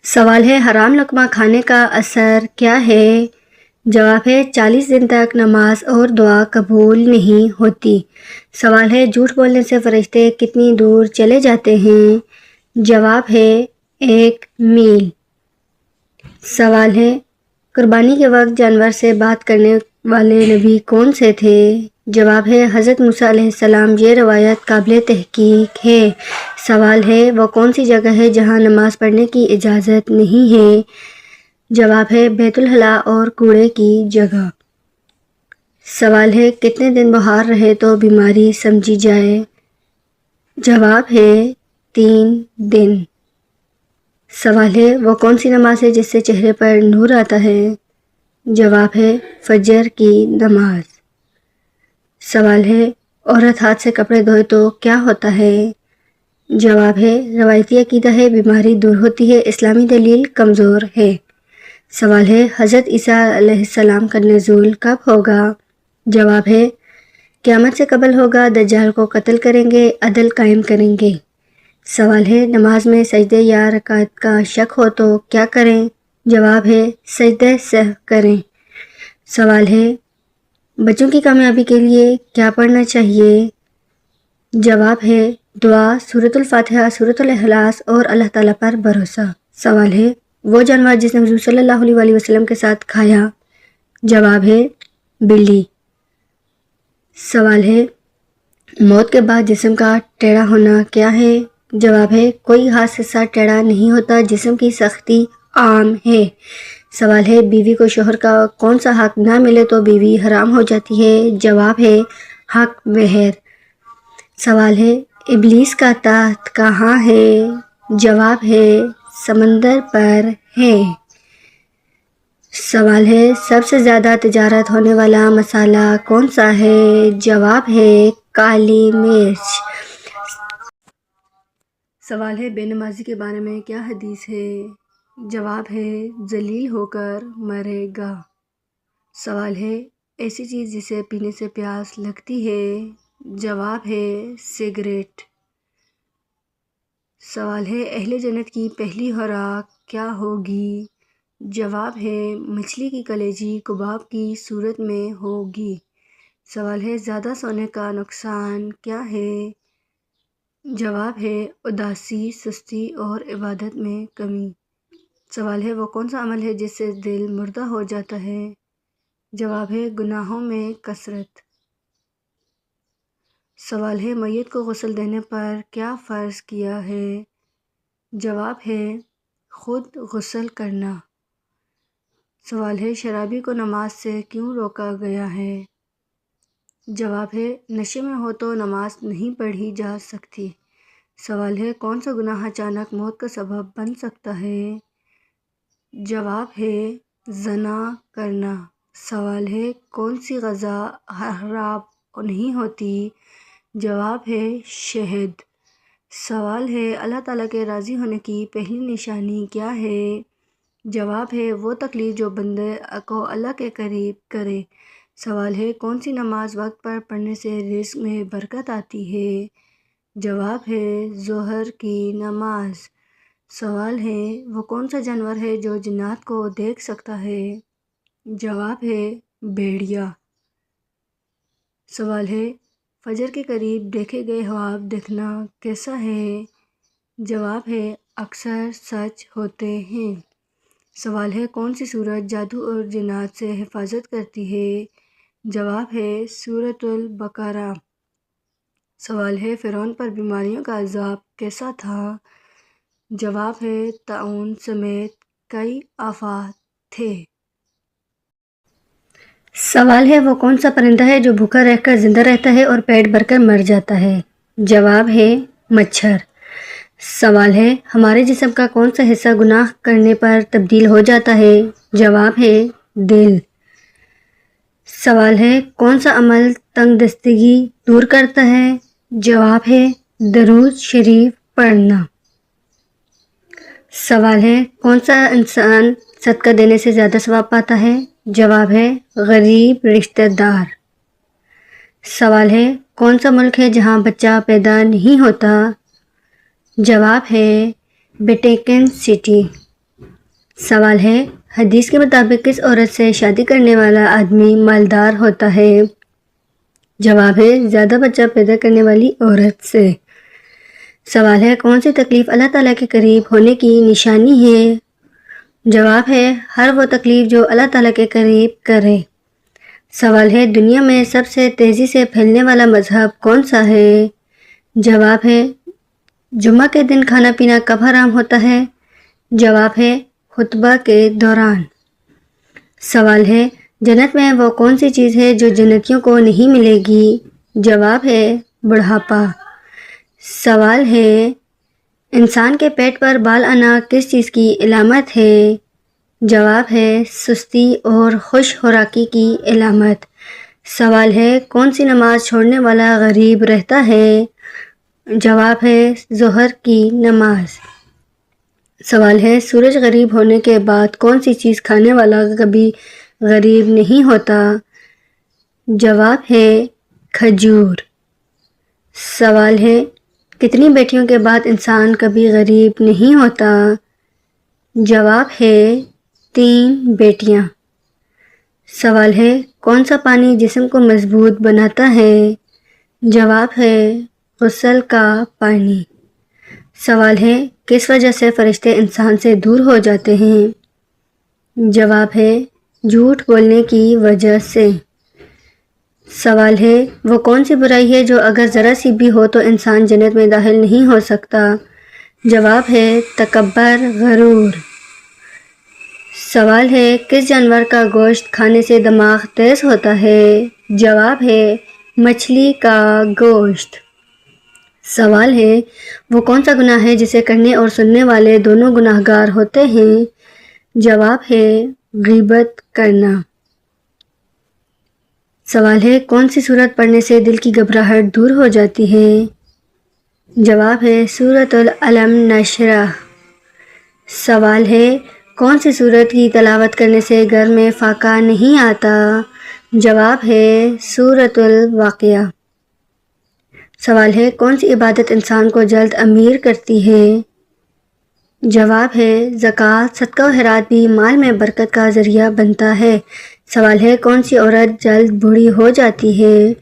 سوال ہے حرام لقمہ کھانے کا اثر کیا ہے؟ جواب ہے 40 دن تک نماز اور دعا قبول نہیں ہوتی۔ سوال ہے جھوٹ بولنے سے فرشتے کتنی دور چلے جاتے ہیں؟ جواب ہے 1 میل۔ سوال ہے قربانی کے وقت جانور سے بات کرنے والے نبی کون سے تھے؟ جواب ہے حضرت موسیٰ علیہ السلام۔ یہ روایت قابل تحقیق ہے۔ سوال ہے وہ کون سی جگہ ہے جہاں نماز پڑھنے کی اجازت نہیں ہے؟ جواب ہے بیت الخلا اور کوڑے کی جگہ۔ سوال ہے کتنے دن بخار رہے تو بیماری سمجھی جائے؟ جواب ہے 3 دن۔ سوال ہے وہ کون سی نماز ہے جس سے چہرے پر نور آتا ہے؟ جواب ہے فجر کی نماز۔ سوال ہے عورت ہاتھ سے کپڑے دھوئے تو کیا ہوتا ہے؟ جواب ہے روایتی عقیدہ ہے بیماری دور ہوتی ہے، اسلامی دلیل کمزور ہے۔ سوال ہے حضرت عیسیٰ علیہ السلام کا نزول کب ہوگا؟ جواب ہے قیامت سے قبل ہوگا، دجال کو قتل کریں گے، عدل قائم کریں گے۔ سوال ہے نماز میں سجدے یا رکعت کا شک ہو تو کیا کریں؟ جواب ہے سجدہ سہو کریں۔ سوال ہے بچوں کی کامیابی کے لیے کیا پڑھنا چاہیے؟ جواب ہے دعا، سورۃ الفاتحہ، سورۃ الاخلاص اور اللہ تعالیٰ پر بھروسہ۔ سوال ہے وہ جانور جس نے حضور صلی اللہ علیہ وآلہ وسلم کے ساتھ کھایا؟ جواب ہے بلی۔ سوال ہے موت کے بعد جسم کا ٹیڑھا ہونا کیا ہے؟ جواب ہے کوئی خاص حصہ ٹیڑھا نہیں ہوتا، جسم کی سختی عام ہے۔ سوال ہے بیوی کو شوہر کا کون سا حق نہ ملے تو بیوی حرام ہو جاتی ہے؟ جواب ہے حق مہر۔ سوال ہے ابلیس کا تخت کہاں ہے؟ جواب ہے سمندر پر ہے۔ سوال ہے سب سے زیادہ تجارت ہونے والا مسالہ کون سا ہے؟ جواب ہے کالی مرچ۔ سوال ہے بے نمازی کے بارے میں کیا حدیث ہے؟ جواب ہے ذلیل ہو کر مرے گا۔ سوال ہے ایسی چیز جسے پینے سے پیاس لگتی ہے؟ جواب ہے سگریٹ۔ سوال ہے اہل جنت کی پہلی خوراک کیا ہوگی؟ جواب ہے مچھلی کی کلیجی کباب کی صورت میں ہوگی۔ سوال ہے زیادہ سونے کا نقصان کیا ہے؟ جواب ہے اداسی، سستی اور عبادت میں کمی۔ سوال ہے وہ کون سا عمل ہے جس سے دل مردہ ہو جاتا ہے؟ جواب ہے گناہوں میں کثرت۔ سوال ہے میت کو غسل دینے پر کیا فرض کیا ہے؟ جواب ہے خود غسل کرنا۔ سوال ہے شرابی کو نماز سے کیوں روکا گیا ہے؟ جواب ہے نشے میں ہو تو نماز نہیں پڑھی جا سکتی۔ سوال ہے کون سا گناہ اچانک موت کا سبب بن سکتا ہے؟ جواب ہے زنا کرنا۔ سوال ہے کون سی غذا حرام نہیں ہوتی؟ جواب ہے شہد۔ سوال ہے اللہ تعالیٰ کے راضی ہونے کی پہلی نشانی کیا ہے؟ جواب ہے وہ تکلیف جو بندے کو اللہ کے قریب کرے۔ سوال ہے کون سی نماز وقت پر پڑھنے سے رزق میں برکت آتی ہے؟ جواب ہے ظہر کی نماز۔ سوال ہے وہ کون سا جانور ہے جو جنات کو دیکھ سکتا ہے؟ جواب ہے بھیڑیا۔ سوال ہے فجر کے قریب دیکھے گئے خواب دیکھنا کیسا ہے؟ جواب ہے اکثر سچ ہوتے ہیں۔ سوال ہے کون سی سورت جادو اور جنات سے حفاظت کرتی ہے؟ جواب ہے سورۃ البقرہ۔ سوال ہے فرعون پر بیماریوں کا عذاب کیسا تھا؟ جواب ہے طاعون سمیت کئی آفات تھے۔ سوال ہے وہ کون سا پرندہ ہے جو بھوکا رہ کر زندہ رہتا ہے اور پیٹ بھر کر مر جاتا ہے؟ جواب ہے مچھر۔ سوال ہے ہمارے جسم کا کون سا حصہ گناہ کرنے پر تبدیل ہو جاتا ہے؟ جواب ہے دل۔ سوال ہے کون سا عمل تنگ دستگی دور کرتا ہے؟ جواب ہے درود شریف پڑھنا۔ سوال ہے کون سا انسان صدقہ دینے سے زیادہ ثواب پاتا ہے؟ جواب ہے غریب رشتہ دار۔ سوال ہے کون سا ملک ہے جہاں بچہ پیدا نہیں ہوتا؟ جواب ہے ویٹیکن سٹی۔ سوال ہے، حدیث کے مطابق کس عورت سے شادی کرنے والا آدمی مالدار ہوتا ہے؟ جواب ہے، زیادہ بچہ پیدا کرنے والی عورت سے۔ سوال ہے، کون سی تکلیف اللہ تعالیٰ کے قریب ہونے کی نشانی ہے؟ جواب ہے، ہر وہ تکلیف جو اللہ تعالیٰ کے قریب کرے۔ سوال ہے، دنیا میں سب سے تیزی سے پھیلنے والا مذہب کون سا ہے؟ جواب ہے، جمعہ کے دن کھانا پینا کب حرام ہوتا ہے؟ جواب ہے، خطبہ کے دوران۔ سوال ہے، جنت میں وہ کون سی چیز ہے جو جنتیوں کو نہیں ملے گی؟ جواب ہے، بڑھاپا۔ سوال ہے، انسان کے پیٹ پر بال آنا کس چیز کی علامت ہے؟ جواب ہے، سستی اور خوش خوراکی کی علامت۔ سوال ہے، کون سی نماز چھوڑنے والا غریب رہتا ہے؟ جواب ہے، ظہر کی نماز۔ سوال ہے، سورج غریب ہونے کے بعد کون سی چیز کھانے والا کبھی غریب نہیں ہوتا؟ جواب ہے، کھجور۔ سوال ہے، کتنی بیٹیوں کے بعد انسان کبھی غریب نہیں ہوتا؟ جواب ہے، 3 بیٹیاں۔ سوال ہے، کون سا پانی جسم کو مضبوط بناتا ہے؟ جواب ہے، غسل کا پانی۔ سوال ہے، کس وجہ سے فرشتے انسان سے دور ہو جاتے ہیں؟ جواب ہے، جھوٹ بولنے کی وجہ سے۔ سوال ہے، وہ کون سی برائی ہے جو اگر ذرا سی بھی ہو تو انسان جنت میں داخل نہیں ہو سکتا؟ جواب ہے، تکبر، غرور۔ سوال ہے، کس جانور کا گوشت کھانے سے دماغ تیز ہوتا ہے؟ جواب ہے، مچھلی کا گوشت۔ سوال ہے، وہ کون سا گناہ ہے جسے کرنے اور سننے والے دونوں گناہ گار ہوتے ہیں؟ جواب ہے، غیبت کرنا۔ سوال ہے، کون سی سورت پڑھنے سے دل کی گھبراہٹ دور ہو جاتی ہے؟ جواب ہے، سورۃ العلم نشرح۔ سوال ہے، کون سی سورت کی تلاوت کرنے سے گھر میں فاقہ نہیں آتا؟ جواب ہے، سورۃ الواقعہ۔ سوال ہے، کون سی عبادت انسان کو جلد امیر کرتی ہے؟ جواب ہے، زکوٰۃ، صدقہ و خیرات بھی مال میں برکت کا ذریعہ بنتا ہے۔ سوال ہے، کون سی عورت جلد بوڑھی ہو جاتی ہے؟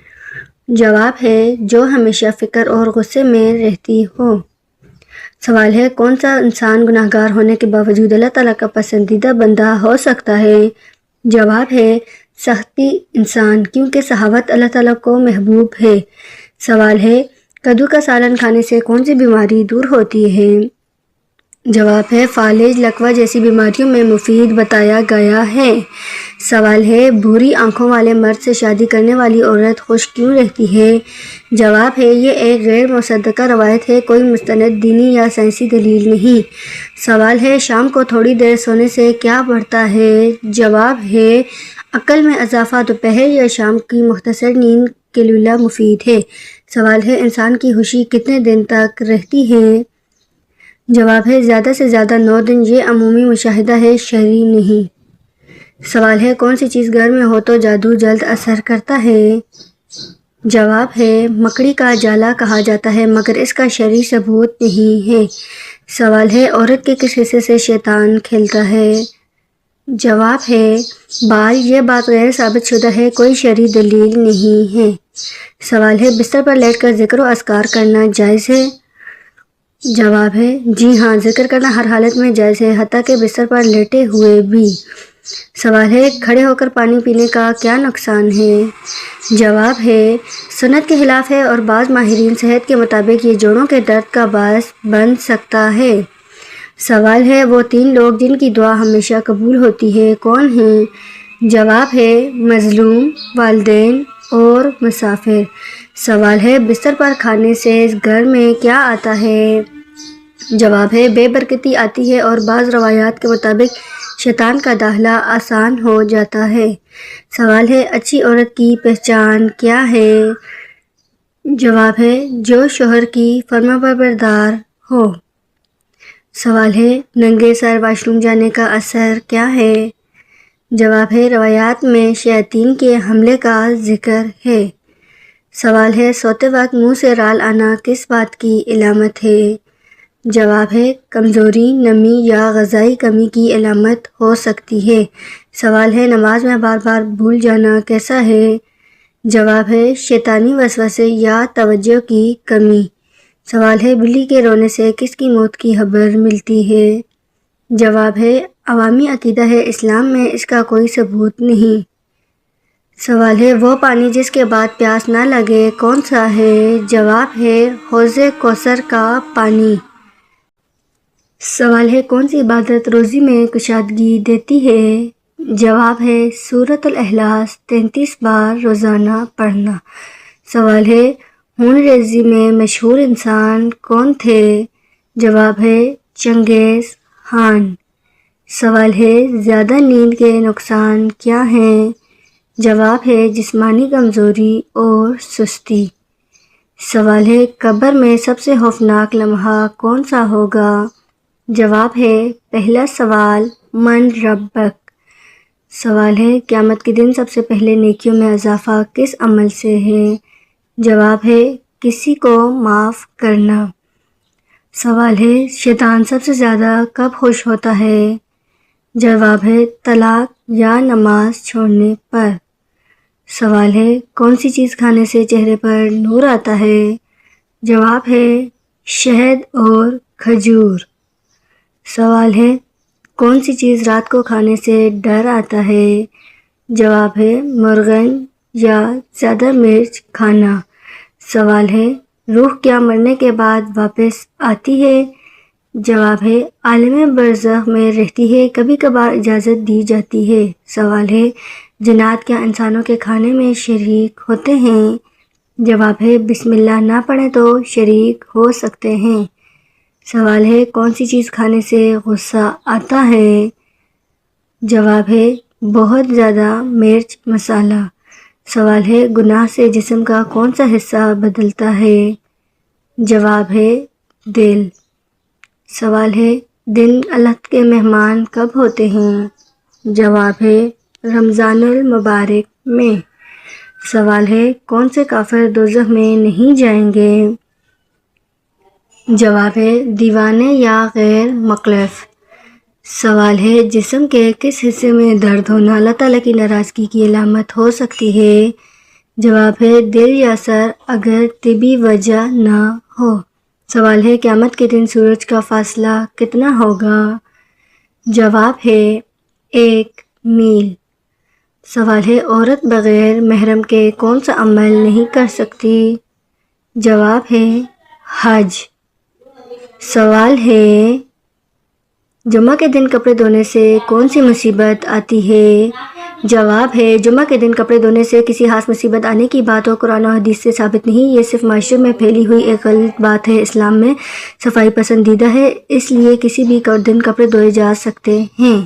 جواب ہے، جو ہمیشہ فکر اور غصے میں رہتی ہو۔ سوال ہے، کون سا انسان گناہ گار ہونے کے باوجود اللہ تعالیٰ کا پسندیدہ بندہ ہو سکتا ہے؟ جواب ہے، سخی انسان، کیونکہ سخاوت اللہ تعالیٰ کو محبوب ہے۔ سوال ہے، کدو کا سالن کھانے سے کون سی بیماری دور ہوتی ہے؟ جواب ہے، فالج، لکوہ جیسی بیماریوں میں مفید بتایا گیا ہے۔ سوال ہے، بھوری آنکھوں والے مرد سے شادی کرنے والی عورت خوش کیوں رہتی ہے؟ جواب ہے، یہ ایک غیر مصدقہ روایت ہے، کوئی مستند دینی یا سائنسی دلیل نہیں۔ سوال ہے، شام کو تھوڑی دیر سونے سے کیا بڑھتا ہے؟ جواب ہے، عقل میں اضافہ۔ دوپہر یا شام کی مختصر نیند کے لیے مفید ہے۔ سوال ہے، انسان کی ہوشی کتنے دن تک رہتی ہے؟ جواب ہے، زیادہ سے زیادہ 9 دن۔ یہ عمومی مشاہدہ ہے، شرعی نہیں۔ سوال ہے، کون سی چیز گھر میں ہو تو جادو جلد اثر کرتا ہے؟ جواب ہے، مکڑی کا جالا کہا جاتا ہے، مگر اس کا شرعی ثبوت نہیں ہے۔ سوال ہے، عورت کے کس حصے سے شیطان کھیلتا ہے؟ جواب ہے، بال۔ یہ بات غیر ثابت شدہ ہے، کوئی شرعی دلیل نہیں ہے۔ سوال ہے، بستر پر لیٹ کر ذکر و اذکار کرنا جائز ہے؟ جواب ہے، جی ہاں، ذکر کرنا ہر حالت میں جائز ہے، حتیٰ کہ بستر پر لیٹے ہوئے بھی۔ سوال ہے، کھڑے ہو کر پانی پینے کا کیا نقصان ہے؟ جواب ہے، سنت کے خلاف ہے اور بعض ماہرین صحت کے مطابق یہ جوڑوں کے درد کا باعث بن سکتا ہے۔ سوال ہے، وہ 3 لوگ جن کی دعا ہمیشہ قبول ہوتی ہے کون ہیں؟ جواب ہے، مظلوم، والدین اور مسافر۔ سوال ہے، بستر پر کھانے سے گھر میں کیا آتا ہے؟ جواب ہے، بے برکتی آتی ہے اور بعض روایات کے مطابق شیطان کا داخلہ آسان ہو جاتا ہے۔ سوال ہے، اچھی عورت کی پہچان کیا ہے؟ جواب ہے، جو شوہر کی فرمانبردار ہو۔ سوال ہے، ننگے سر واش روم جانے کا اثر کیا ہے؟ جواب ہے، روایات میں شیاطین کے حملے کا ذکر ہے۔ سوال ہے، سوتے وقت منہ سے رال آنا کس بات کی علامت ہے؟ جواب ہے کمزوری، نمی یا غذائی کمی کی علامت ہو سکتی ہے۔ سوال ہے نماز میں بار بار بھول جانا کیسا ہے؟ جواب ہے شیطانی وسوسے یا توجہ کی کمی۔ سوال ہے بلی کے رونے سے کس کی موت کی خبر ملتی ہے؟ جواب ہے عوامی عقیدہ ہے، اسلام میں اس کا کوئی ثبوت نہیں۔ سوال ہے وہ پانی جس کے بعد پیاس نہ لگے کون سا ہے؟ جواب ہے حوض کوثر کا پانی۔ سوال ہے کون سی عبادت روزی میں کشادگی دیتی ہے؟ جواب ہے سورۃ الاخلاص 33 بار روزانہ پڑھنا۔ سوال ہے خون ریزی میں مشہور انسان کون تھے؟ جواب ہے چنگیز خان۔ سوال ہے زیادہ نیند کے نقصان کیا ہیں؟ جواب ہے جسمانی کمزوری اور سستی۔ سوال ہے قبر میں سب سے خوفناک لمحہ کون سا ہوگا؟ جواب ہے پہلا سوال من ربک۔ سوال ہے قیامت کے دن سب سے پہلے نیکیوں میں اضافہ کس عمل سے ہے؟ جواب ہے کسی کو معاف کرنا۔ سوال ہے شیطان سب سے زیادہ کب خوش ہوتا ہے؟ جواب ہے طلاق یا نماز چھوڑنے پر۔ سوال ہے کون سی چیز کھانے سے چہرے پر نور آتا ہے؟ جواب ہے شہد اور کھجور۔ سوال ہے کون سی چیز رات کو کھانے سے ڈر آتا ہے؟ جواب ہے مرغن یا زیادہ مرچ کھانا۔ سوال ہے روح کیا مرنے کے بعد واپس آتی ہے؟ جواب ہے عالم برزخ میں رہتی ہے، کبھی کبھار اجازت دی جاتی ہے۔ سوال ہے جنات کیا انسانوں کے کھانے میں شریک ہوتے ہیں؟ جواب ہے بسم اللہ نہ پڑھیں تو شریک ہو سکتے ہیں۔ سوال ہے کون سی چیز کھانے سے غصہ آتا ہے؟ جواب ہے بہت زیادہ مرچ مسالہ۔ سوال ہے گناہ سے جسم کا کون سا حصہ بدلتا ہے؟ جواب ہے دل۔ سوال ہے دن اللہ کے مہمان کب ہوتے ہیں؟ جواب ہے رمضان المبارک میں۔ سوال ہے کون سے کافر دوزخ میں نہیں جائیں گے؟ جواب ہے دیوانے یا غیر مکلف۔ سوال ہے جسم کے کس حصے میں درد ہونا اللہ تعالیٰ کی ناراضگی کی علامت ہو سکتی ہے؟ جواب ہے دل یا سر اگر طبی وجہ نہ ہو۔ سوال ہے قیامت کے دن سورج کا فاصلہ کتنا ہوگا؟ جواب ہے 1 میل۔ سوال ہے عورت بغیر محرم کے کون سا عمل نہیں کر سکتی؟ جواب ہے حج۔ سوال ہے جمعہ کے دن کپڑے دھونے سے کون سی مصیبت آتی ہے؟ جواب ہے جمعہ کے دن کپڑے دھونے سے کسی خاص مصیبت آنے کی بات اور قرآن و حدیث سے ثابت نہیں، یہ صرف معاشرے میں پھیلی ہوئی ایک غلط بات ہے۔ اسلام میں صفائی پسندیدہ ہے، اس لیے کسی بھی دن کپڑے دھوئے جا سکتے ہیں۔